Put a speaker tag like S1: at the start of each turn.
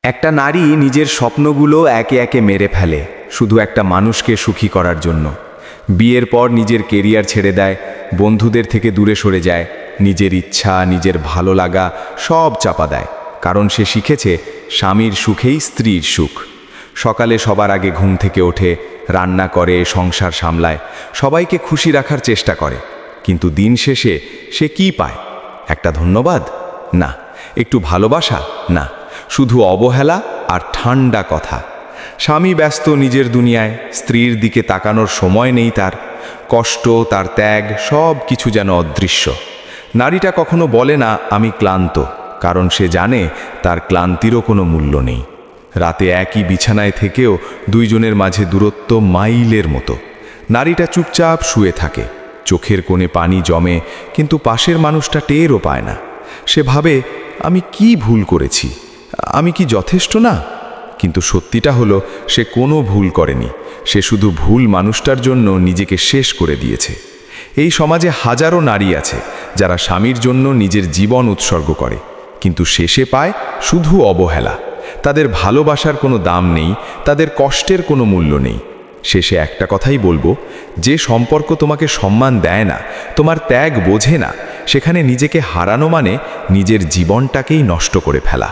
S1: একটা নারী নিজের স্বপ্নগুলো একে একে মেরে ফেলে শুধু একটা মানুষকে সুখী করার জন্য। বিয়ের পর নিজের কেরিয়ার ছেড়ে দেয়, বন্ধুদের থেকে দূরে সরে যায়, নিজের ইচ্ছা নিজের ভালো লাগা সব চাপা দেয়, কারণ সে শিখেছে স্বামীর সুখেই স্ত্রীর সুখ। সকালে সবার আগে ঘুম থেকে ওঠে, রান্না করে, সংসার সামলায়, সবাইকে খুশি রাখার চেষ্টা করে, কিন্তু দিন শেষে সে কি পায়? একটা ধন্যবাদ? না। একটু ভালোবাসা? না। শুধু অবহেলা আর ঠান্ডা কথা। স্বামী ব্যস্ত নিজের দুনিয়ায়, স্ত্রীর দিকে তাকানোর সময় নেই তার। কষ্ট, তার ত্যাগ সব কিছু যেন অদৃশ্য। নারীটা কখনো বলে না আমি ক্লান্ত, কারণ সে জানে তার ক্লান্তিরও কোনো মূল্য নেই। রাতে একই বিছানায় থেকেও দুইজনের মাঝে দূরত্ব মাইলের মতো। নারীটা চুপচাপ শুয়ে থাকে, চোখের কোণে পানি জমে, কিন্তু পাশের মানুষটা টেরও পায় না। সে ভাবে আমি কি ভুল করেছি, আমি কি যথেষ্ট না? কিন্তু সত্যিটা হলো সে কোনো ভুল করেনি, সে শুধু ভুল মানুষটার জন্য নিজেকে শেষ করে দিয়েছে। এই সমাজে হাজারো নারী আছে যারা স্বামীর জন্য নিজের জীবন উৎসর্গ করে, কিন্তু শেষে পায় শুধু অবহেলা। তাদের ভালোবাসার কোনো দাম নেই, তাদের কষ্টের কোনো মূল্য নেই। শেষে একটা কথাই বলবো, যে সম্পর্ক তোমাকে সম্মান দেয় না, তোমার ত্যাগ বোঝে না, সেখানে নিজেকে হারানো মানে নিজের জীবনটাকেই নষ্ট করে ফেলা।